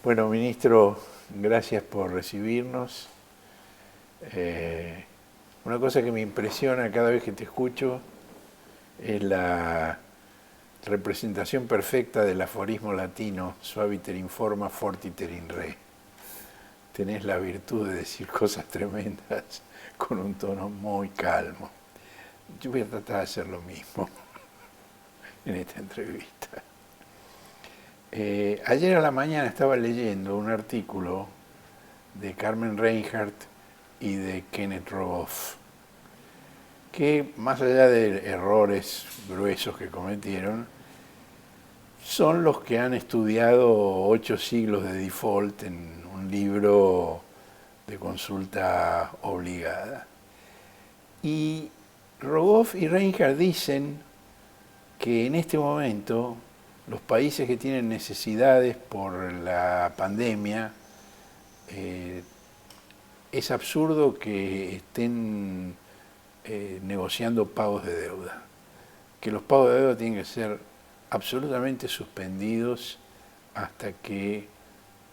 Bueno, ministro, gracias por recibirnos. Una cosa que me impresiona cada vez que te escucho es la representación perfecta del aforismo latino, suaviter in forma, fortiter in re. Tenés la virtud de decir cosas tremendas con un tono muy calmo. Yo voy a tratar de hacer lo mismo en esta entrevista. Ayer a la mañana estaba leyendo un artículo de Carmen Reinhardt y de Kenneth Rogoff, que más allá de errores gruesos que cometieron, son los que han estudiado 8 siglos de default en un libro de consulta obligada. Y Rogoff y Reinhardt dicen que en este momento los países que tienen necesidades por la pandemia, es absurdo que estén negociando pagos de deuda, que los pagos de deuda tienen que ser absolutamente suspendidos hasta que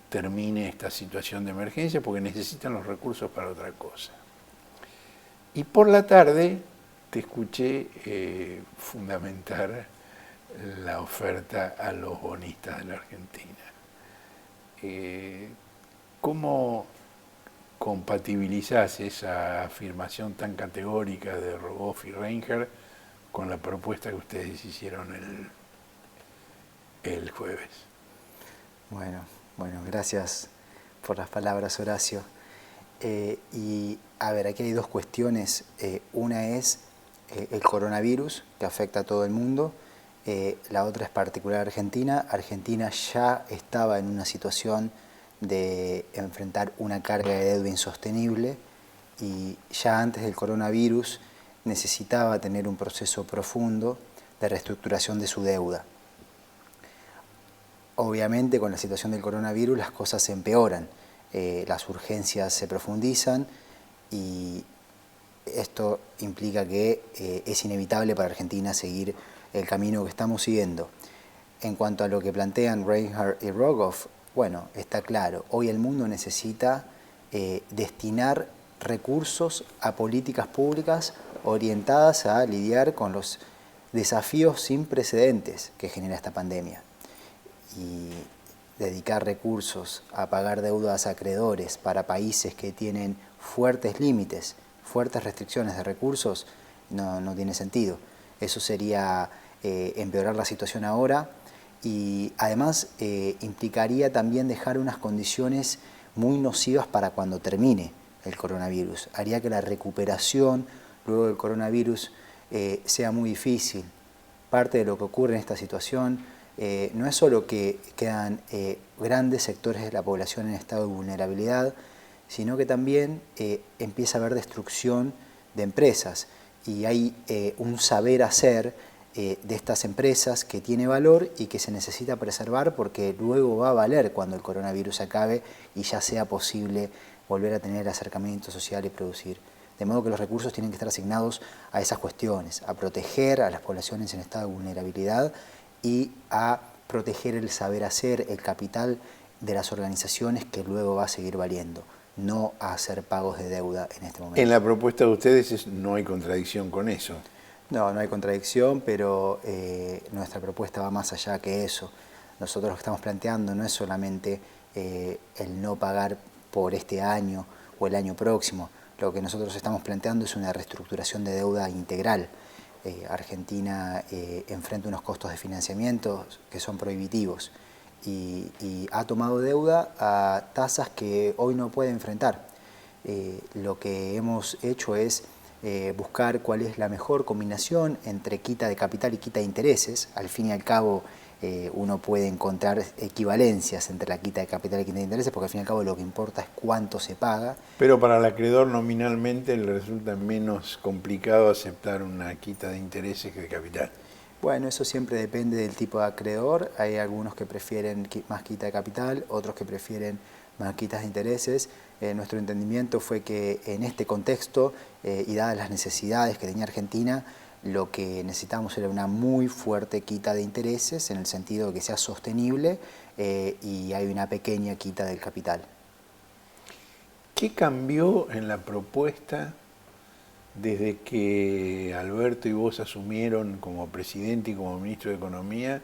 termine esta situación de emergencia, porque necesitan los recursos para otra cosa. Y por la tarde te escuché fundamentar la oferta a los bonistas de la Argentina. ¿Cómo compatibilizás esa afirmación tan categórica de Rogoff y Reinhardt con la propuesta que ustedes hicieron el jueves? Bueno, gracias por las palabras, Horacio. Y a ver, aquí hay dos cuestiones. Una es el coronavirus, que afecta a todo el mundo. La otra es particular a Argentina. Argentina ya estaba en una situación de enfrentar una carga de deuda insostenible y ya antes del coronavirus necesitaba tener un proceso profundo de reestructuración de su deuda. Obviamente con la situación del coronavirus las cosas se empeoran, las urgencias se profundizan y esto implica que es inevitable para Argentina seguir el camino que estamos siguiendo. En cuanto a lo que plantean Reinhardt y Rogoff, bueno, está claro, hoy el mundo necesita destinar recursos a políticas públicas orientadas a lidiar con los desafíos sin precedentes que genera esta pandemia. Y dedicar recursos a pagar deudas a acreedores para países que tienen fuertes límites, fuertes restricciones de recursos, no tiene sentido. Eso sería empeorar la situación ahora y además implicaría también dejar unas condiciones muy nocivas para cuando termine el coronavirus. Haría que la recuperación luego del coronavirus sea muy difícil. Parte de lo que ocurre en esta situación no es solo que quedan grandes sectores de la población en estado de vulnerabilidad, sino que también empieza a haber destrucción de empresas y hay un saber hacer de estas empresas que tiene valor y que se necesita preservar porque luego va a valer cuando el coronavirus acabe y ya sea posible volver a tener acercamiento social y producir. De modo que los recursos tienen que estar asignados a esas cuestiones, a proteger a las poblaciones en estado de vulnerabilidad y a proteger el saber hacer, el capital de las organizaciones que luego va a seguir valiendo, no a hacer pagos de deuda en este momento. En la propuesta de ustedes no hay contradicción con eso. No hay contradicción, pero nuestra propuesta va más allá que eso. Nosotros lo que estamos planteando no es solamente el no pagar por este año o el año próximo. Lo que nosotros estamos planteando es una reestructuración de deuda integral. Argentina enfrenta unos costos de financiamiento que son prohibitivos y ha tomado deuda a tasas que hoy no puede enfrentar. Lo que hemos hecho es buscar cuál es la mejor combinación entre quita de capital y quita de intereses. Al fin y al cabo uno puede encontrar equivalencias entre la quita de capital y quita de intereses porque al fin y al cabo lo que importa es cuánto se paga. Pero para el acreedor nominalmente le resulta menos complicado aceptar una quita de intereses que de capital. Bueno, eso siempre depende del tipo de acreedor. Hay algunos que prefieren más quita de capital, otros que prefieren más quitas de intereses. Nuestro entendimiento fue que en este contexto y dadas las necesidades que tenía Argentina, lo que necesitamos era una muy fuerte quita de intereses en el sentido de que sea sostenible y hay una pequeña quita del capital. ¿Qué cambió en la propuesta desde que Alberto y vos asumieron como presidente y como ministro de Economía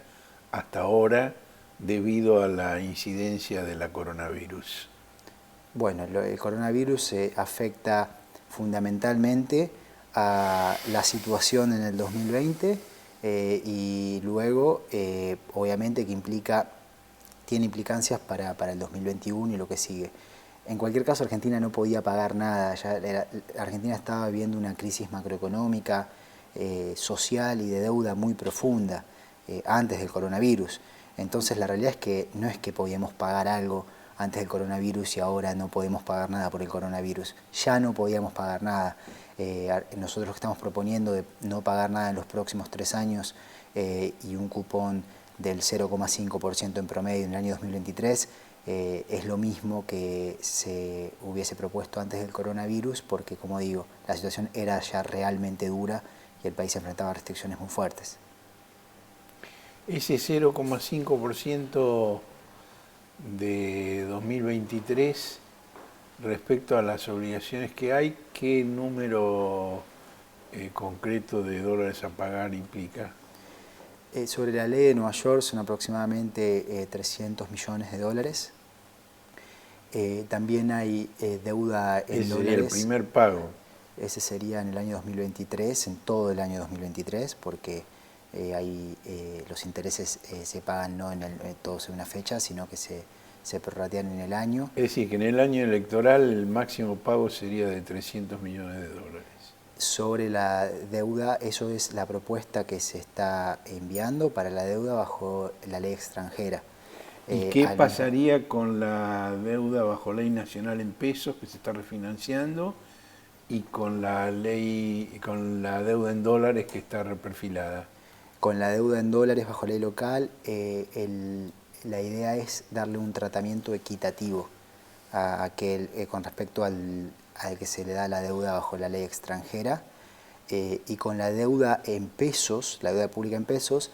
hasta ahora debido a la incidencia de la coronavirus? Bueno, el coronavirus afecta fundamentalmente a la situación en el 2020 y luego, obviamente, que tiene implicancias para el 2021 y lo que sigue. En cualquier caso, Argentina no podía pagar nada. Argentina estaba viviendo una crisis macroeconómica, social y de deuda muy profunda antes del coronavirus. Entonces, la realidad es que no es que podíamos pagar algo antes del coronavirus y ahora no podemos pagar nada por el coronavirus. Ya no podíamos pagar nada. Nosotros lo que estamos proponiendo de no pagar nada en los próximos 3 años y un cupón del 0,5% en promedio en el año 2023 es lo mismo que se hubiese propuesto antes del coronavirus, porque, como digo, la situación era ya realmente dura y el país se enfrentaba a restricciones muy fuertes. Ese 0,5% de 2023 respecto a las obligaciones que hay, ¿qué número concreto de dólares a pagar implica? Sobre la ley de Nueva York son aproximadamente 300 millones de dólares. También hay deuda en Ese dólares. sería el primer pago. Ese sería en el año 2023, en todo el año 2023, porque los intereses se pagan no todos en una fecha, sino que se prorratean en el año. Es decir, que en el año electoral el máximo pago sería de 300 millones de dólares. Sobre la deuda, eso es la propuesta que se está enviando para la deuda bajo la ley extranjera. ¿Y qué pasaría con la deuda bajo ley nacional en pesos que se está refinanciando y con la deuda en dólares que está reperfilada? Con la deuda en dólares bajo ley local, la idea es darle un tratamiento equitativo con respecto al que se le da la deuda bajo la ley extranjera, y con la deuda en pesos, la deuda pública en pesos,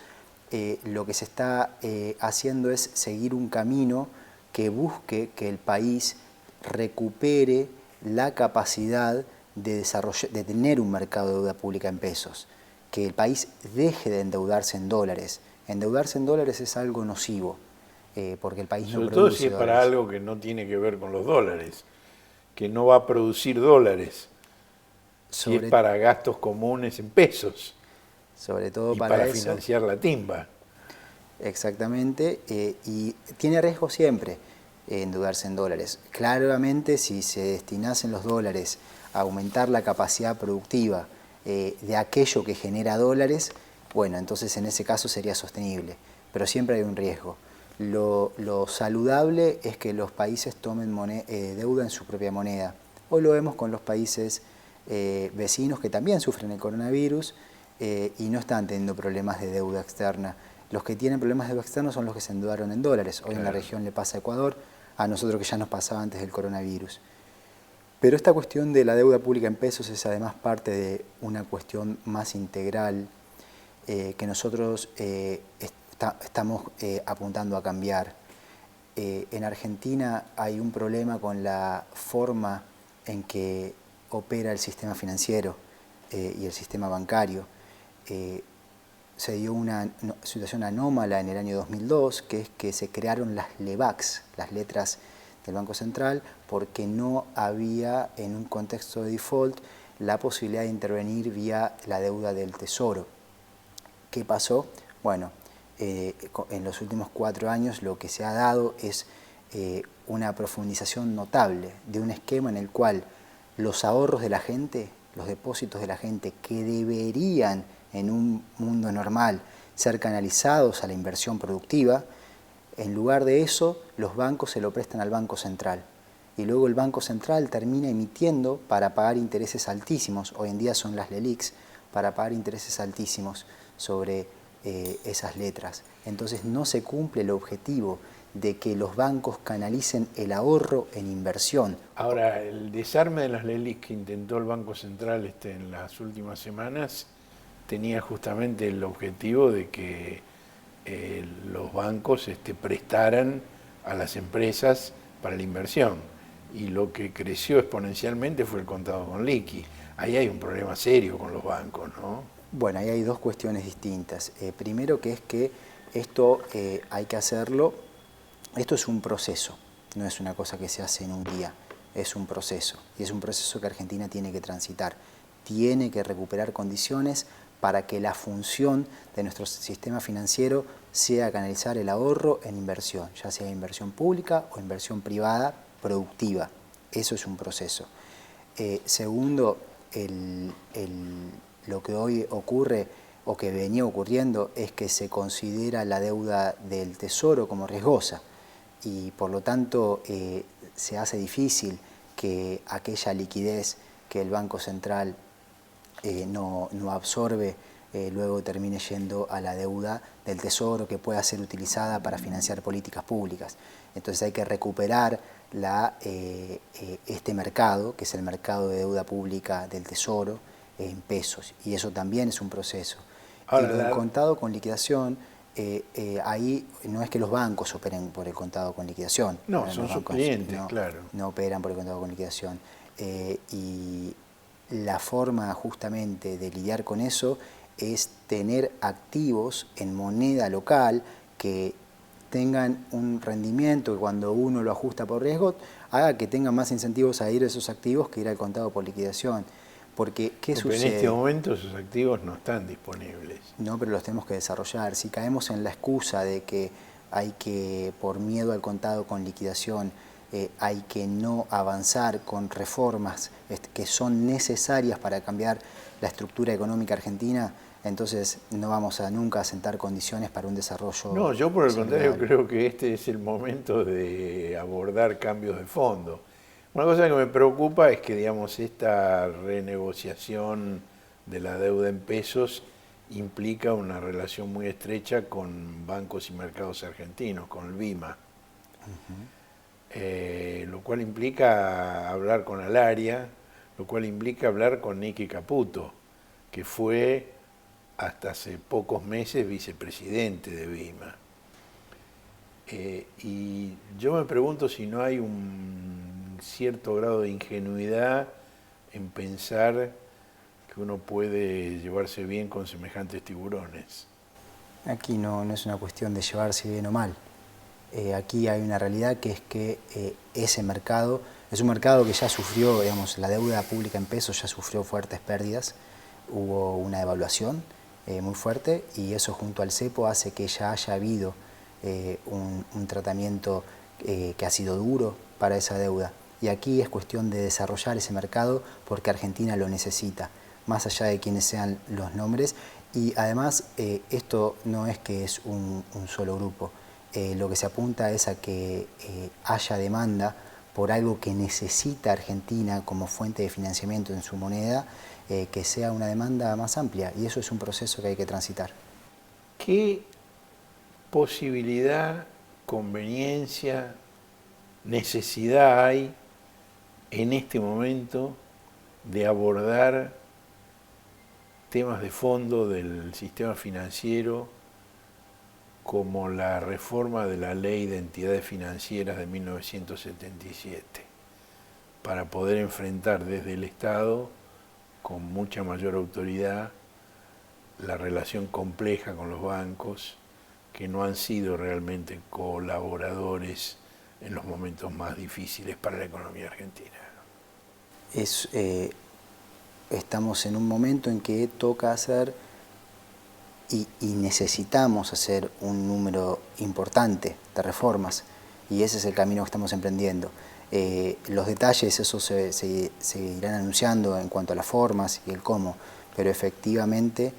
lo que se está haciendo es seguir un camino que busque que el país recupere la capacidad de tener un mercado de deuda pública en pesos, que el país deje de endeudarse en dólares. Endeudarse en dólares es algo nocivo, porque el país no produce Sobre todo si es para dólares. algo que no tiene que ver con los dólares, que no va a producir dólares, si es para gastos comunes en pesos. Sobre todo y para eso, financiar la timba. Exactamente, y tiene riesgo siempre endeudarse en dólares. Claramente, si se destinasen los dólares a aumentar la capacidad productiva de aquello que genera dólares, bueno, entonces en ese caso sería sostenible, pero siempre hay un riesgo. Lo saludable es que los países tomen deuda en su propia moneda. Hoy lo vemos con los países vecinos que también sufren el coronavirus y no están teniendo problemas de deuda externa. Los que tienen problemas de deuda externa son los que se endeudaron en dólares. Hoy en la región le pasa a Ecuador, a nosotros que ya nos pasaba antes del coronavirus. Pero esta cuestión de la deuda pública en pesos es además parte de una cuestión más integral que nosotros estamos apuntando a cambiar. En Argentina hay un problema con la forma en que opera el sistema financiero y el sistema bancario. Se dio una situación anómala en el año 2002, que es que se crearon las LEBACs, las letras del Banco Central, porque no había en un contexto de default la posibilidad de intervenir vía la deuda del Tesoro. ¿Qué pasó? Bueno, en los últimos 4 años lo que se ha dado es una profundización notable de un esquema en el cual los ahorros de la gente, los depósitos de la gente que deberían en un mundo normal ser canalizados a la inversión productiva, en lugar de eso los bancos se lo prestan al Banco Central y luego el Banco Central termina emitiendo para pagar intereses altísimos, hoy en día son las LELIQs, para pagar intereses altísimos sobre esas letras. Entonces no se cumple el objetivo de que los bancos canalicen el ahorro en inversión. Ahora, el desarme de las LELIQs que intentó el Banco Central en las últimas semanas tenía justamente el objetivo de que los bancos prestaran a las empresas para la inversión. Y lo que creció exponencialmente fue el contado con liqui. Ahí hay un problema serio con los bancos, ¿no? Bueno, ahí hay dos cuestiones distintas. Primero que es que esto hay que hacerlo, esto es un proceso, no es una cosa que se hace en un día, es un proceso. Y es un proceso que Argentina tiene que transitar. Tiene que recuperar condiciones para que la función de nuestro sistema financiero sea canalizar el ahorro en inversión, ya sea inversión pública o inversión privada productiva. Eso es un proceso. Segundo, lo que hoy ocurre o que venía ocurriendo es que se considera la deuda del Tesoro como riesgosa y por lo tanto se hace difícil que aquella liquidez que el Banco Central no absorbe luego termine yendo a la deuda del Tesoro que pueda ser utilizada para financiar políticas públicas. Entonces hay que recuperar este mercado, que es el mercado de deuda pública del Tesoro, en pesos, y eso también es un proceso. Ahora, y lo del contado con liquidación, ahí no es que los bancos operen por el contado con liquidación. No, son sus clientes, claro. No operan por el contado con liquidación. Y la forma justamente de lidiar con eso es tener activos en moneda local que tengan un rendimiento que cuando uno lo ajusta por riesgo, haga que tengan más incentivos a ir a esos activos que ir al contado por liquidación. Porque, ¿qué sucede? En este momento esos activos no están disponibles. No, pero los tenemos que desarrollar. Si caemos en la excusa de que hay que, por miedo al contado con liquidación, hay que no avanzar con reformas que son necesarias para cambiar la estructura económica argentina, entonces no vamos a nunca sentar condiciones para un desarrollo. No, yo por el contrario saludable. creo que este es el momento de abordar cambios de fondo. Una cosa que me preocupa es que, digamos, esta renegociación de la deuda en pesos implica una relación muy estrecha con bancos y mercados argentinos, con el BIMA. Lo cual implica hablar con Alaria, lo cual implica hablar con Nicky Caputo, que fue hasta hace pocos meses vicepresidente de BIMA. Y yo me pregunto si no hay un cierto grado de ingenuidad en pensar que uno puede llevarse bien con semejantes tiburones. Aquí no es una cuestión de llevarse bien o mal. Aquí hay una realidad que es que ese mercado es un mercado que ya sufrió, digamos, la deuda pública en pesos ya sufrió fuertes pérdidas, hubo una devaluación muy fuerte y eso junto al cepo hace que ya haya habido un tratamiento que ha sido duro para esa deuda. Y aquí es cuestión de desarrollar ese mercado porque Argentina lo necesita, más allá de quiénes sean los nombres. Y además esto no es que es un solo grupo. Lo que se apunta es a que haya demanda por algo que necesita Argentina como fuente de financiamiento en su moneda, que sea una demanda más amplia, y eso es un proceso que hay que transitar. ¿Qué posibilidad, conveniencia, necesidad hay en este momento de abordar temas de fondo del sistema financiero como la reforma de la Ley de Entidades Financieras de 1977, para poder enfrentar desde el Estado con mucha mayor autoridad la relación compleja con los bancos que no han sido realmente colaboradores en los momentos más difíciles para la economía argentina? Estamos en un momento en que toca hacer y necesitamos hacer un número importante de reformas y ese es el camino que estamos emprendiendo. Los detalles, eso se irán anunciando en cuanto a las formas y el cómo, pero efectivamente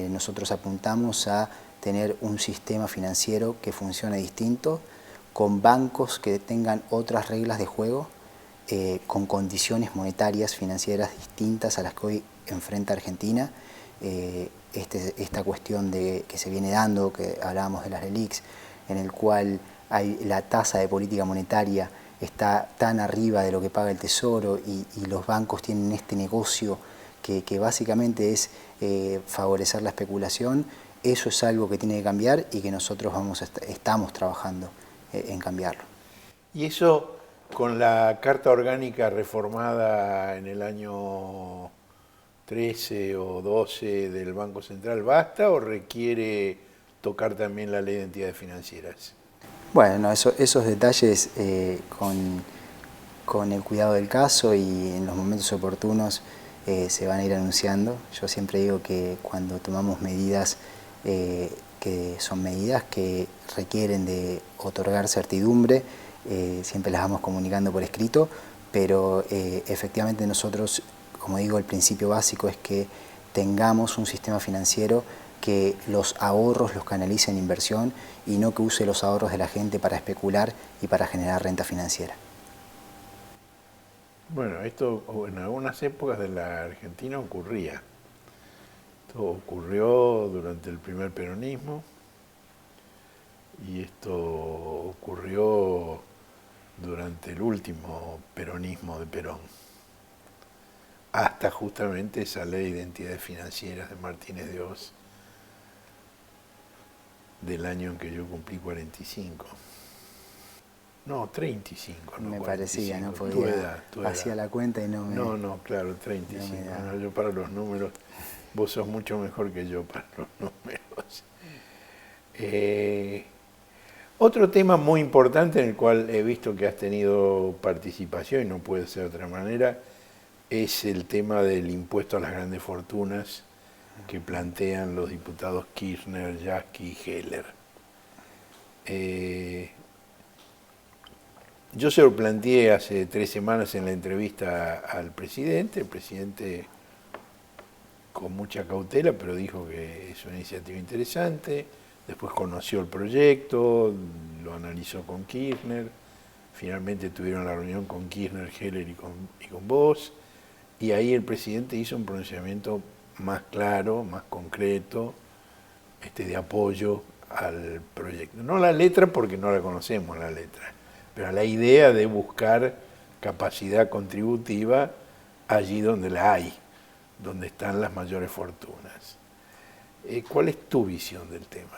nosotros apuntamos a tener un sistema financiero que funcione distinto, con bancos que tengan otras reglas de juego, con condiciones monetarias, financieras distintas a las que hoy enfrenta Argentina. Esta cuestión que se viene dando, que hablábamos de las LELIQs, en el cual la tasa de política monetaria está tan arriba de lo que paga el Tesoro y los bancos tienen este negocio que básicamente es favorecer la especulación, eso es algo que tiene que cambiar y que nosotros estamos trabajando en cambiarlo. ¿Y eso con la Carta Orgánica reformada en el año 13 o 12 del Banco Central basta o requiere tocar también la Ley de Entidades Financieras? Bueno, no, esos detalles con el cuidado del caso y en los momentos oportunos se van a ir anunciando. Yo siempre digo que cuando tomamos medidas que son medidas que requieren de otorgar certidumbre, siempre las vamos comunicando por escrito, pero efectivamente nosotros, como digo, el principio básico es que tengamos un sistema financiero que los ahorros los canalice en inversión y no que use los ahorros de la gente para especular y para generar renta financiera. Bueno, esto en algunas épocas de la Argentina ocurría. Esto ocurrió durante el primer peronismo y esto ocurrió durante el último peronismo de Perón, hasta justamente esa ley de entidades financieras de Martínez de Oz del año en que yo cumplí 45. No, 35. No, me 45. parecía, no podía, tu edad. hacía la cuenta y no me... No, claro, 35. No, yo para los números, vos sos mucho mejor que yo para los números. Otro tema muy importante en el cual he visto que has tenido participación, y no puede ser de otra manera, es el tema del impuesto a las grandes fortunas que plantean los diputados Kirchner, Yasky y Heller. Yo se lo planteé hace 3 semanas en la entrevista al presidente. El presidente, con mucha cautela, pero dijo que es una iniciativa interesante. Después conoció el proyecto, lo analizó con Kirchner. Finalmente tuvieron la reunión con Kirchner, Heller y con vos. Y ahí el presidente hizo un pronunciamiento más claro, más concreto, de apoyo al proyecto. No la letra, porque no la conocemos la letra, pero la idea de buscar capacidad contributiva allí donde la hay, donde están las mayores fortunas. ¿Cuál es tu visión del tema?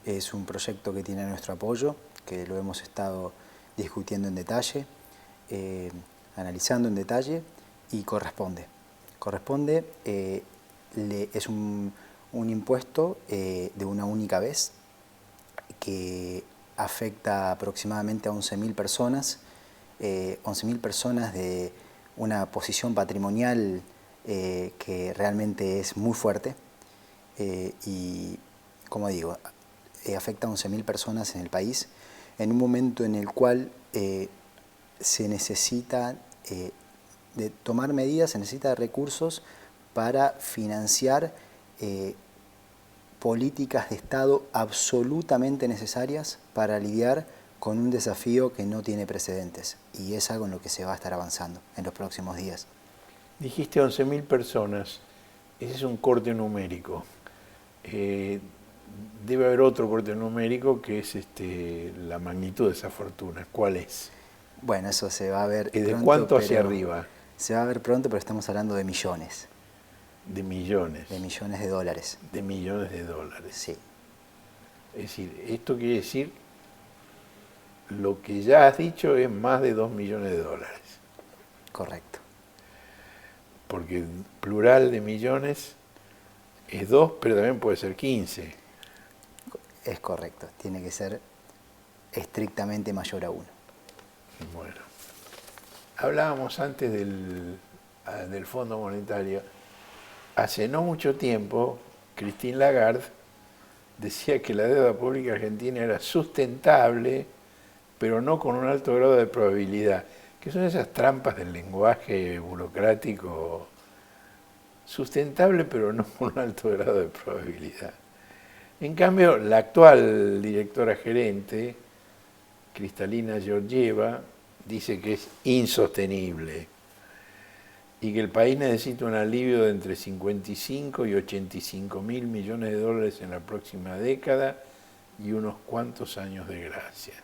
Es un proyecto que tiene nuestro apoyo, que lo hemos estado discutiendo en detalle, analizando en detalle, y corresponde. Es un impuesto de una única vez que afecta aproximadamente a 11.000 personas, 11.000 personas de una posición patrimonial que realmente es muy fuerte y, como digo, afecta a 11.000 personas en el país en un momento en el cual se necesita de tomar medidas, se necesita de recursos para financiar políticas de Estado absolutamente necesarias para lidiar con un desafío que no tiene precedentes, y es algo en lo que se va a estar avanzando en los próximos días. Dijiste 11.000 personas, ese es un corte numérico. Debe haber otro corte numérico que es la magnitud de esa fortuna. ¿Cuál es? Bueno, eso se va a ver ¿De pronto, cuánto hacia arriba? Se va a ver pronto, pero estamos hablando de millones. De millones. De millones de dólares. De millones de dólares. Sí. Es decir, esto quiere decir, lo que ya has dicho es más de 2 millones de dólares. Correcto. Porque el plural de millones es 2, pero también puede ser 15. Es correcto, tiene que ser estrictamente mayor a 1. Bueno, hablábamos antes del Fondo Monetario. Hace no mucho tiempo, Christine Lagarde decía que la deuda pública argentina era sustentable, pero no con un alto grado de probabilidad, que son esas trampas del lenguaje burocrático. Sustentable, pero no con un alto grado de probabilidad. En cambio, la actual directora gerente, Kristalina Georgieva, dice que es insostenible y que el país necesita un alivio de entre 55 y 85 mil millones de dólares en la próxima década y unos cuantos años de gracia.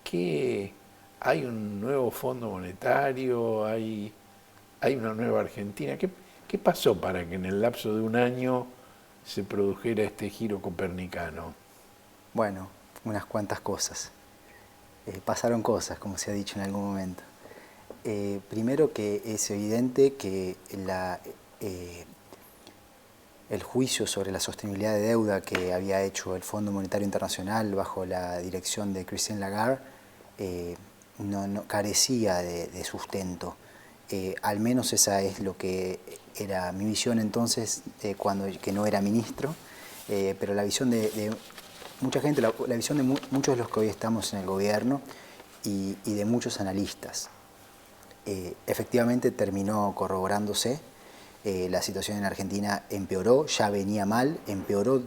¿Qué? ¿Hay un nuevo Fondo Monetario? ¿Hay una nueva Argentina? ¿Qué pasó para que en el lapso de un año se produjera este giro copernicano? Bueno, unas cuantas cosas. Pasaron cosas, como se ha dicho en algún momento. Primero que es evidente que el juicio sobre la sostenibilidad de deuda que había hecho el Fondo Monetario Internacional bajo la dirección de Christine Lagarde no carecía de sustento. Al menos esa es lo que era mi visión entonces, que no era ministro, pero la visión de mucha gente, la visión de muchos de los que hoy estamos en el gobierno y de muchos analistas. Efectivamente terminó corroborándose. La situación en Argentina empeoró, ya venía mal, empeoró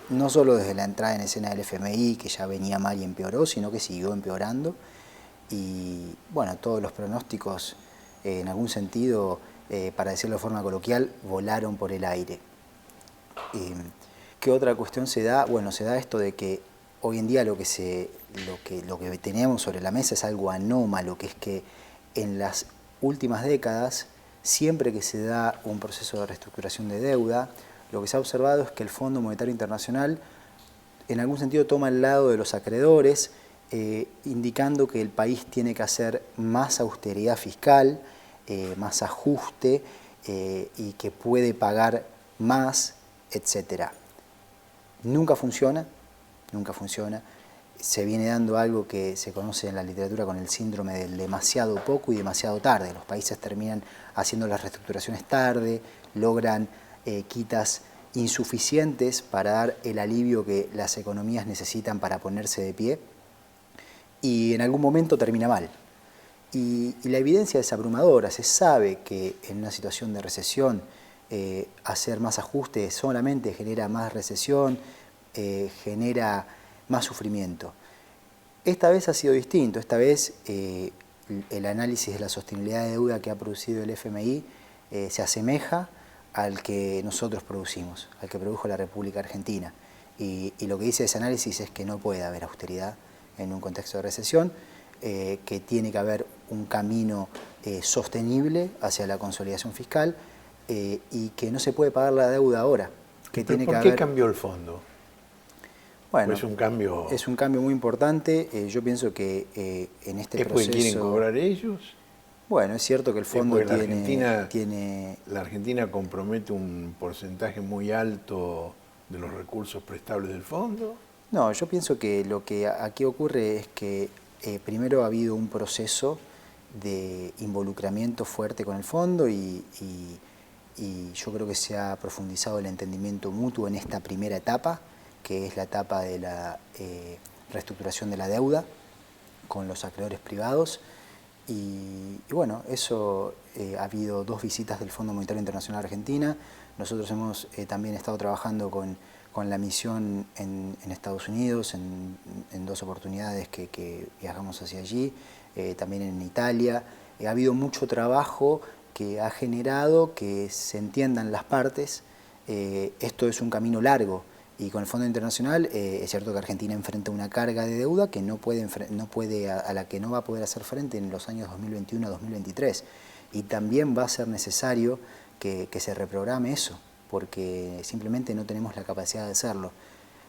no solo desde la entrada en escena del FMI, que ya venía mal y empeoró, sino que siguió empeorando. Y bueno, todos los pronósticos, en algún sentido, para decirlo de forma coloquial, volaron por el aire. ¿Qué otra cuestión se da? Bueno, se da esto de que hoy en día lo que tenemos sobre la mesa es algo anómalo, que es que en las últimas décadas, siempre que se da un proceso de reestructuración de deuda, lo que se ha observado es que el Fondo Monetario Internacional en algún sentido toma el lado de los acreedores, indicando que el país tiene que hacer más austeridad fiscal, más ajuste y que puede pagar más, etc. Nunca funciona, nunca funciona. Se viene dando algo que se conoce en la literatura con el síndrome del demasiado poco y demasiado tarde. Los países terminan haciendo las reestructuraciones tarde, logran quitas insuficientes para dar el alivio que las economías necesitan para ponerse de pie y en algún momento termina mal. Y la evidencia es abrumadora. Se sabe que en una situación de recesión hacer más ajustes solamente genera más recesión, genera más sufrimiento. Esta vez ha sido distinto. Esta vez el análisis de la sostenibilidad de deuda que ha producido el FMI se asemeja al que nosotros producimos, al que produjo la República Argentina. Y lo que dice ese análisis es que no puede haber austeridad en un contexto de recesión, que tiene que haber un camino sostenible hacia la consolidación fiscal y que no se puede pagar la deuda ahora. ¿Por qué cambió el fondo? Bueno, es un cambio. Es un cambio muy importante. Yo pienso que en este proceso. ¿Es porque quieren cobrar ellos? Bueno, es cierto que el fondo tiene. La Argentina compromete un porcentaje muy alto de los recursos prestables del fondo. No, yo pienso que lo que aquí ocurre es que primero ha habido un proceso de involucramiento fuerte con el fondo y yo creo que se ha profundizado el entendimiento mutuo en esta primera etapa, que es la etapa de la reestructuración de la deuda con los acreedores privados. Y bueno, eso ha habido 2 visitas del Fondo Monetario Internacional a Argentina. Nosotros hemos también estado trabajando con la misión en Estados Unidos, en 2 oportunidades que viajamos hacia allí, también en Italia. Ha habido mucho trabajo que ha generado que se entiendan las partes. Esto es un camino largo. Y con el Fondo Internacional es cierto que Argentina enfrenta una carga de deuda que a la que no va a poder hacer frente en los años 2021 a 2023. Y también va a ser necesario que se reprograme eso, porque simplemente no tenemos la capacidad de hacerlo.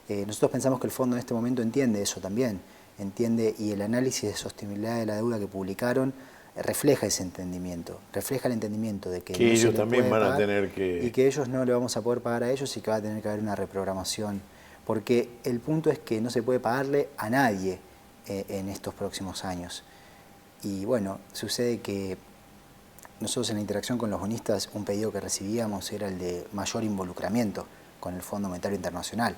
Nosotros pensamos que el Fondo en este momento entiende eso también, y el análisis de sostenibilidad de la deuda que publicaron refleja ese entendimiento, refleja el entendimiento de que no ellos se le también puede van pagar, a tener que... y que ellos no le vamos a poder pagar a ellos y que va a tener que haber una reprogramación, porque el punto es que no se puede pagarle a nadie en estos próximos años. Y bueno, sucede que nosotros en la interacción con los bonistas un pedido que recibíamos era el de mayor involucramiento con el Fondo Monetario Internacional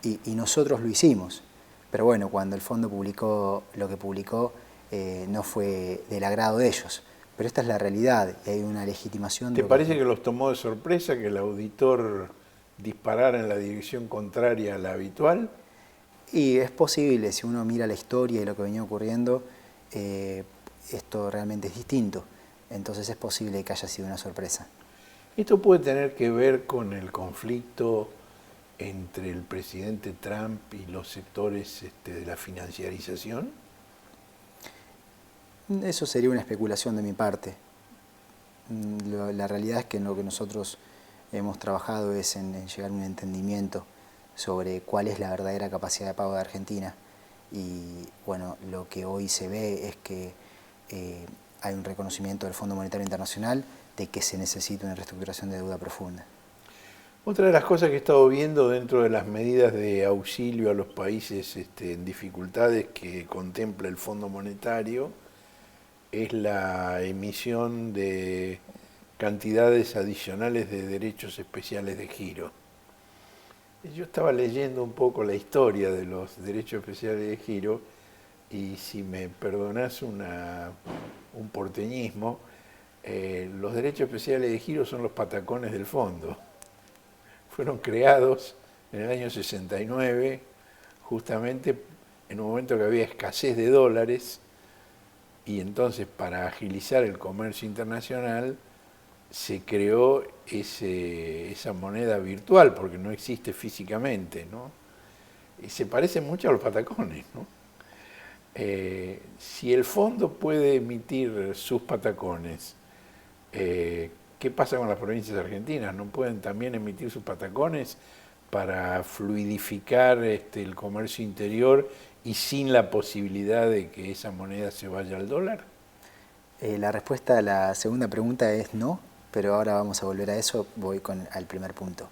y nosotros lo hicimos, pero bueno, cuando el fondo publicó lo que publicó, no fue del agrado de ellos, pero esta es la realidad y hay una legitimación. ¿Te parece que los tomó de sorpresa que el auditor disparara en la dirección contraria a la habitual? Y es posible, si uno mira la historia y lo que venía ocurriendo, esto realmente es distinto, entonces es posible que haya sido una sorpresa. ¿Esto puede tener que ver con el conflicto entre el presidente Trump y los sectores de la financiarización? Eso sería una especulación de mi parte. La realidad es que lo que nosotros hemos trabajado es en llegar a un entendimiento sobre cuál es la verdadera capacidad de pago de Argentina. Y bueno, lo que hoy se ve es que hay un reconocimiento del Fondo Monetario Internacional de que se necesita una reestructuración de deuda profunda. Otra de las cosas que he estado viendo dentro de las medidas de auxilio a los países en dificultades que contempla el Fondo Monetario es la emisión de cantidades adicionales de derechos especiales de giro. Yo estaba leyendo un poco la historia de los derechos especiales de giro y si me perdonás un porteñismo, los derechos especiales de giro son los patacones del fondo. Fueron creados en el año 69, justamente en un momento que había escasez de dólares, y entonces para agilizar el comercio internacional se creó esa moneda virtual, porque no existe físicamente, ¿no? Y se parece mucho a los patacones, ¿no? Si el fondo puede emitir sus patacones, ¿qué pasa con las provincias argentinas? ¿No pueden también emitir sus patacones para fluidificar el comercio interior y sin la posibilidad de que esa moneda se vaya al dólar? La respuesta a la segunda pregunta es no, pero ahora vamos a volver a eso, voy al primer punto.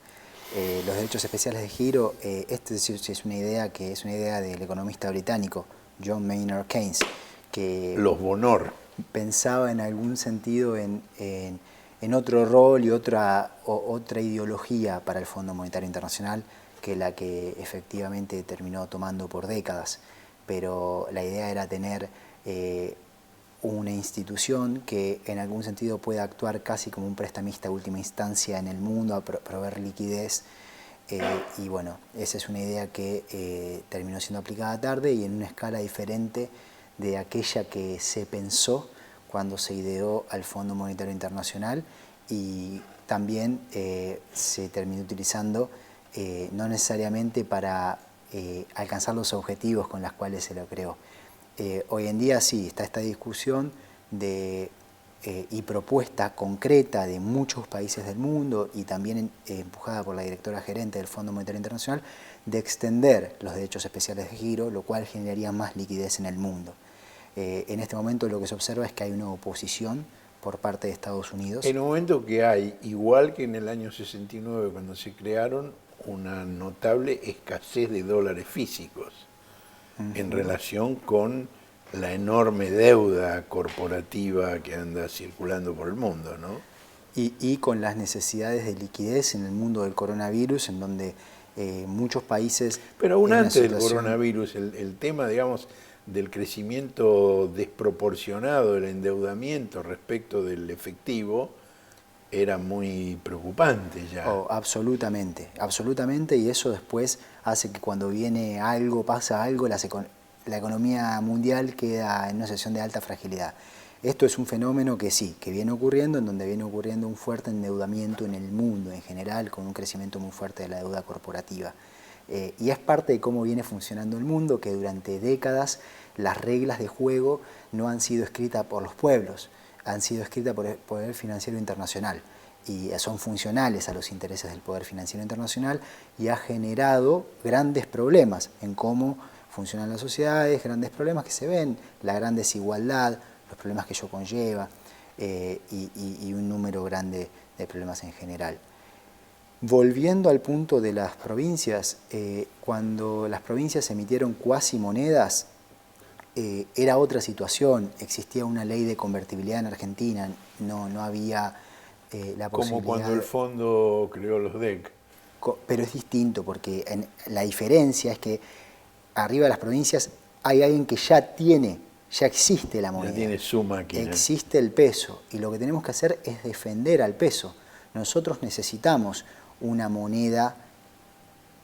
Los derechos especiales de giro, es una idea que es una idea del economista británico John Maynard Keynes, que los Bonor pensaba en algún sentido en otro rol y otra ideología para el Fondo Monetario Internacional que la que efectivamente terminó tomando por décadas. Pero la idea era tener una institución que en algún sentido pueda actuar casi como un prestamista de última instancia en el mundo, a proveer liquidez. Y bueno, esa es una idea que terminó siendo aplicada tarde y en una escala diferente de aquella que se pensó cuando se ideó al Fondo Monetario Internacional, y también se terminó utilizando no necesariamente para alcanzar los objetivos con los cuales se lo creó. Hoy en día sí, está esta discusión y propuesta concreta de muchos países del mundo y también empujada por la directora gerente del Fondo Monetario Internacional de extender los derechos especiales de giro, lo cual generaría más liquidez en el mundo. En este momento lo que se observa es que hay una oposición por parte de Estados Unidos. En un momento que hay, igual que en el año 69 cuando se crearon, una notable escasez de dólares físicos en relación con la enorme deuda corporativa que anda circulando por el mundo, ¿no? Y con las necesidades de liquidez en el mundo del coronavirus, en donde muchos países... Pero aún antes del coronavirus, el tema, digamos, del crecimiento desproporcionado del endeudamiento respecto del efectivo era muy preocupante ya. Oh, absolutamente, absolutamente, y eso después hace que cuando viene algo, pasa algo, la economía mundial queda en una situación de alta fragilidad. Esto es un fenómeno que sí, que viene ocurriendo, en donde viene ocurriendo un fuerte endeudamiento en el mundo en general, con un crecimiento muy fuerte de la deuda corporativa. Y es parte de cómo viene funcionando el mundo, que durante décadas las reglas de juego no han sido escritas por los pueblos, han sido escritas por el poder financiero internacional y son funcionales a los intereses del poder financiero internacional, y ha generado grandes problemas en cómo funcionan las sociedades, grandes problemas que se ven, la gran desigualdad, los problemas que ello conlleva y un número grande de problemas en general. Volviendo al punto de las provincias, cuando las provincias emitieron cuasi monedas, era otra situación, existía una ley de convertibilidad en Argentina, no había la posibilidad... Como cuando el fondo creó los DEC. Pero es distinto, porque la diferencia es que arriba de las provincias hay alguien que ya existe la moneda. Ya tiene su máquina. Existe el peso, y lo que tenemos que hacer es defender al peso. Nosotros necesitamos una moneda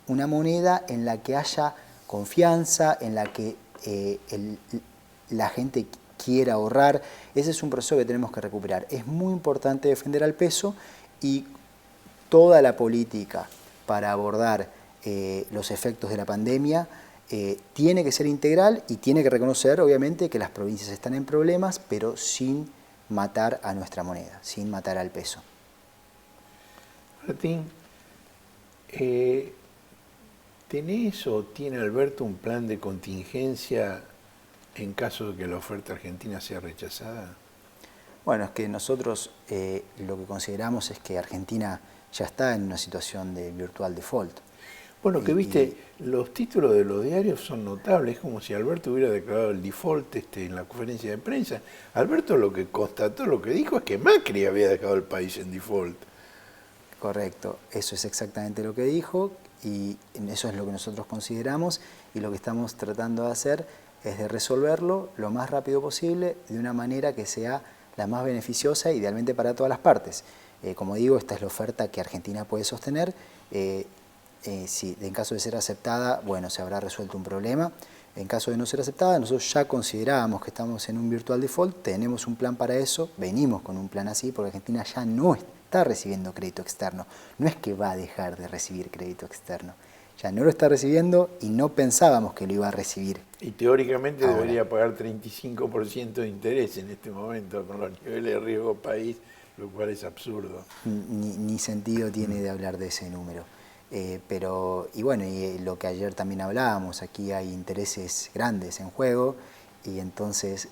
en la que haya confianza, en la que la gente quiera ahorrar. Ese es un proceso que tenemos que recuperar. Es muy importante defender al peso, y toda la política para abordar los efectos de la pandemia tiene que ser integral y tiene que reconocer, obviamente, que las provincias están en problemas, pero sin matar a nuestra moneda, sin matar al peso. Martín, ¿tenés o tiene Alberto un plan de contingencia en caso de que la oferta argentina sea rechazada? Bueno, es que nosotros lo que consideramos es que Argentina ya está en una situación de virtual default. Bueno, que viste, Y los títulos de los diarios son notables, es como si Alberto hubiera declarado el default en la conferencia de prensa. Alberto lo que constató, lo que dijo es que Macri había dejado el país en default. correcto, eso es exactamente lo que dijo y eso es lo que nosotros consideramos y lo que estamos tratando de hacer es de resolverlo lo más rápido posible de una manera que sea la más beneficiosa, idealmente para todas las partes. Como digo, esta es la oferta que Argentina puede sostener. Si en caso de ser aceptada, bueno, se habrá resuelto un problema. En caso de no ser aceptada, nosotros ya considerábamos que estamos en un virtual default, tenemos un plan para eso, venimos con un plan así, porque Argentina ya no está recibiendo crédito externo. No es que va a dejar de recibir crédito externo, ya no lo está recibiendo y no pensábamos que lo iba a recibir. Y teóricamente Ahora, debería pagar 35% de interés en este momento con los niveles de riesgo país, lo cual es absurdo. ni sentido tiene de hablar de ese número. Pero, y bueno, y lo que ayer también hablábamos, aquí hay intereses grandes en juego y entonces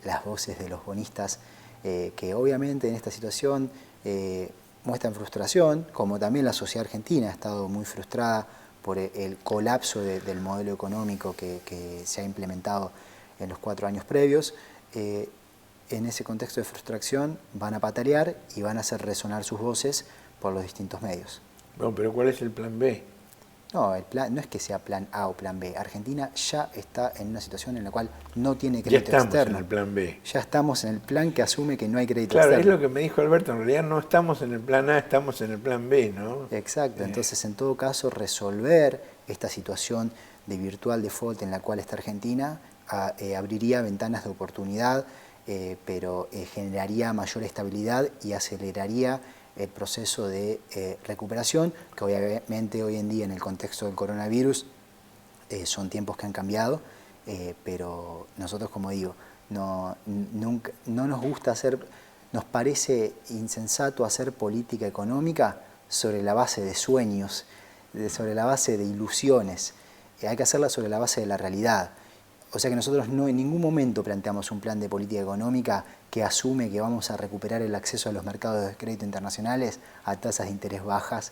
las voces de los bonistas, que obviamente en esta situación muestran frustración, como también la sociedad argentina ha estado muy frustrada por el colapso del modelo económico que se ha implementado en los 4 años previos. En ese contexto de frustración van a patalear y van a hacer resonar sus voces por los distintos medios. Bueno, pero ¿cuál es el plan B? No, el plan no es que sea plan A o plan B. Argentina ya está en una situación en la cual no tiene Ya crédito estamos externo. en el plan B. Ya estamos en el plan que asume que no hay crédito Claro, es externo. lo que me dijo Alberto, en realidad no estamos en el plan A, estamos en el plan B, ¿no? Exacto, entonces en todo caso resolver esta situación de virtual default en la cual está Argentina abriría ventanas de oportunidad, pero generaría mayor estabilidad y aceleraría el proceso de recuperación, que obviamente hoy en día en el contexto del coronavirus son tiempos que han cambiado, pero nosotros, como digo, no nos gusta hacer, nos parece insensato hacer política económica sobre la base de sueños, sobre la base de ilusiones. Hay que hacerla sobre la base de la realidad. O sea que nosotros no en ningún momento planteamos un plan de política económica que asume que vamos a recuperar el acceso a los mercados de crédito internacionales a tasas de interés bajas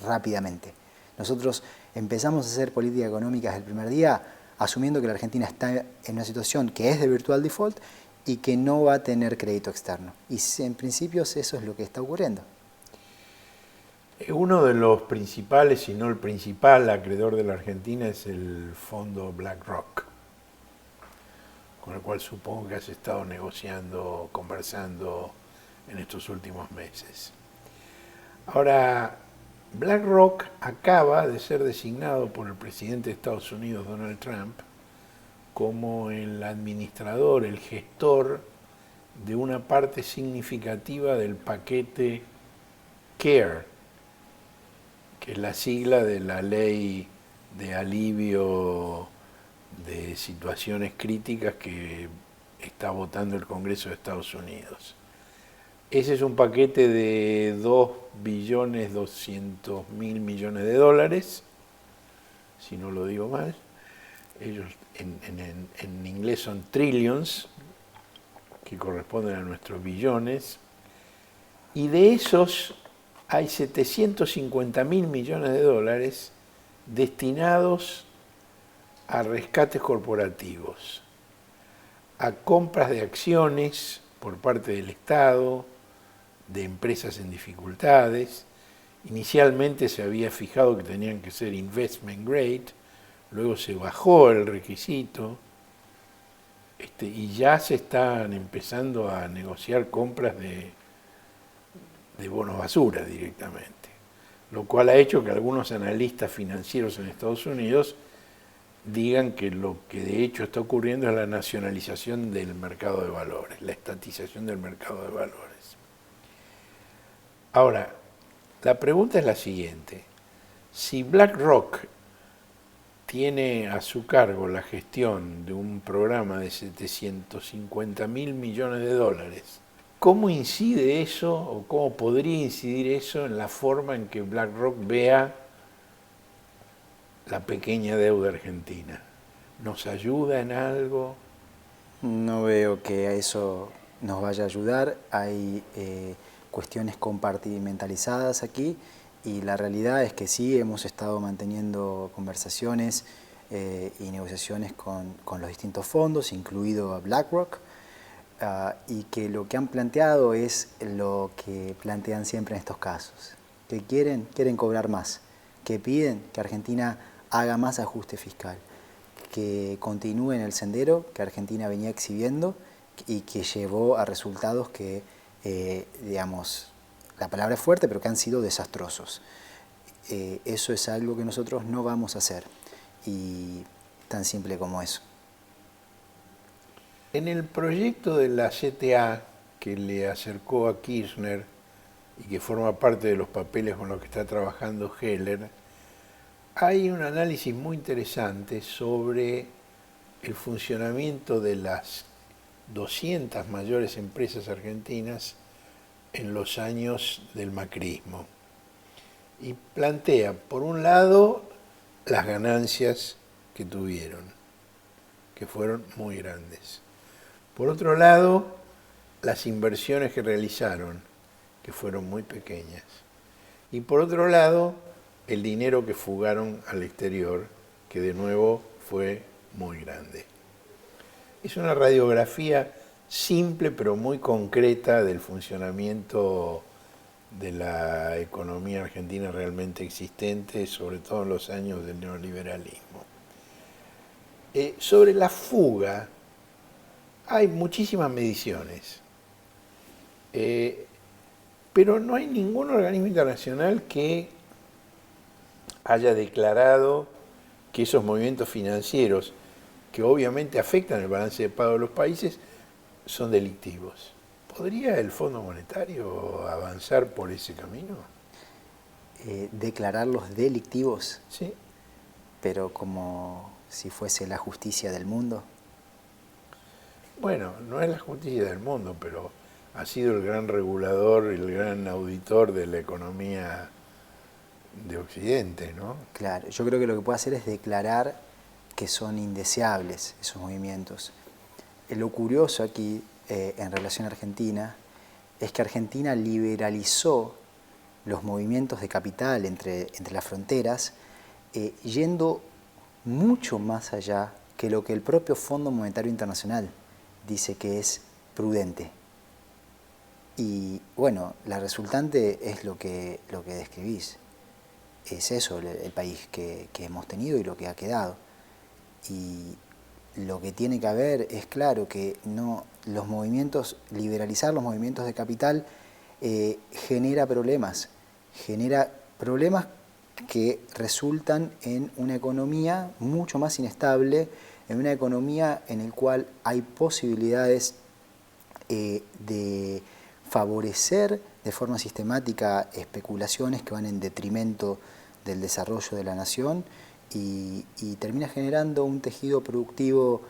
rápidamente. Nosotros empezamos a hacer política económica desde el primer día asumiendo que la Argentina está en una situación que es de virtual default y que no va a tener crédito externo. Y en principio eso es lo que está ocurriendo. Uno de los principales, si no el principal acreedor de la Argentina es el fondo BlackRock, con el cual supongo que has estado negociando, conversando en estos últimos meses. Ahora, BlackRock acaba de ser designado por el presidente de Estados Unidos, Donald Trump, como el administrador, el gestor de una parte significativa del paquete CARE, que es la sigla de la ley de alivio de situaciones críticas que está votando el Congreso de Estados Unidos. Ese es un paquete de 2.200.000 millones de dólares, si no lo digo mal. Ellos en inglés son trillions, que corresponden a nuestros billones, y de esos hay 750.000 millones de dólares destinados a rescates corporativos, a compras de acciones por parte del Estado, de empresas en dificultades. Inicialmente se había fijado que tenían que ser investment grade, luego se bajó el requisito, y ya se están empezando a negociar compras de bonos basura directamente, lo cual ha hecho que algunos analistas financieros en Estados Unidos digan que lo que de hecho está ocurriendo es la nacionalización del mercado de valores, la estatización del mercado de valores. Ahora, la pregunta es la siguiente: si BlackRock tiene a su cargo la gestión de un programa de 750.000 millones de dólares ¿Cómo incide eso o cómo podría incidir eso en la forma en que BlackRock vea la pequeña deuda argentina? ¿Nos ayuda en algo? No veo que a eso nos vaya a ayudar. Hay cuestiones compartimentalizadas aquí y la realidad es que sí, hemos estado manteniendo conversaciones y negociaciones con los distintos fondos, incluido a BlackRock, y que lo que han planteado es lo que plantean siempre en estos casos. ¿Qué quieren? Quieren cobrar más. ¿Qué piden? Que Argentina haga más ajuste fiscal, que continúe en el sendero que Argentina venía exhibiendo y que llevó a resultados que, digamos, la palabra es fuerte, pero que han sido desastrosos. Eso es algo que nosotros no vamos a hacer, y tan simple como eso. En el proyecto de la CTA que le acercó a Kirchner y que forma parte de los papeles con los que está trabajando Heller, hay un análisis muy interesante sobre el funcionamiento de las 200 mayores empresas argentinas en los años del macrismo. Y plantea, por un lado, las ganancias que tuvieron, que fueron muy grandes. Por otro lado, las inversiones que realizaron, que fueron muy pequeñas. Y por otro lado, el dinero que fugaron al exterior, que de nuevo fue muy grande. Es una radiografía simple pero muy concreta del funcionamiento de la economía argentina realmente existente, sobre todo en los años del neoliberalismo. Sobre la fuga hay muchísimas mediciones, pero no hay ningún organismo internacional que haya declarado que esos movimientos financieros, que obviamente afectan el balance de pago de los países, son delictivos. ¿Podría el Fondo Monetario avanzar por ese camino? Declararlos delictivos, Sí. pero como si fuese la justicia del mundo. Bueno, no es la justicia del mundo, pero ha sido el gran regulador, el gran auditor de la economía de Occidente, ¿no? Claro, yo creo que lo que puede hacer es declarar que son indeseables esos movimientos. Lo curioso aquí, en relación a Argentina, es que Argentina liberalizó los movimientos de capital entre las fronteras, yendo mucho más allá que lo que el propio Fondo Monetario Internacional dice que es prudente. Y bueno, la resultante es lo que describís. Es eso el país que hemos tenido y lo que ha quedado. Y lo que tiene que haber es claro que no, los movimientos, liberalizar los movimientos de capital genera problemas que resultan en una economía mucho más inestable, en una economía en la cual hay posibilidades de favorecer de forma sistemática especulaciones que van en detrimento del desarrollo de la nación y termina generando un tejido productivo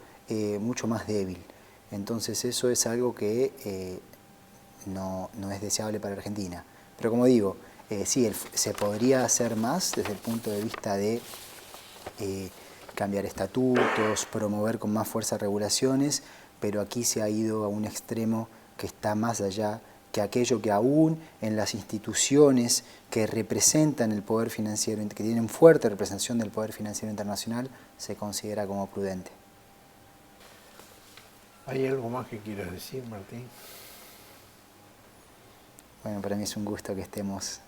mucho más débil. Entonces eso es algo que no es deseable para Argentina. Pero como digo, sí, se podría hacer más desde el punto de vista de cambiar estatutos, promover con más fuerza regulaciones, pero aquí se ha ido a un extremo que está más allá que aquello que aún en las instituciones que representan el poder financiero, que tienen fuerte representación del poder financiero internacional, se considera como prudente. ¿Hay algo más que quieras decir, Martín? Bueno, para mí es un gusto que estemos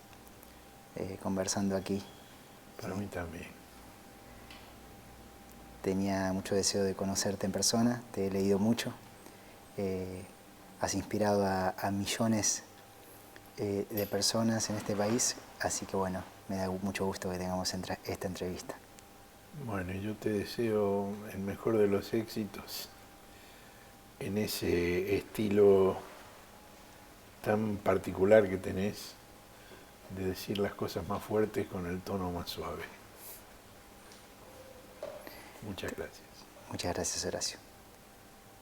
conversando aquí. Para mí también. Tenía mucho deseo de conocerte en persona, te he leído mucho. Has inspirado a millones de personas en este país, así que bueno, me da mucho gusto que tengamos esta entrevista. Bueno, yo te deseo el mejor de los éxitos en ese estilo tan particular que tenés de decir las cosas más fuertes con el tono más suave. Muchas gracias. Muchas gracias, Horacio.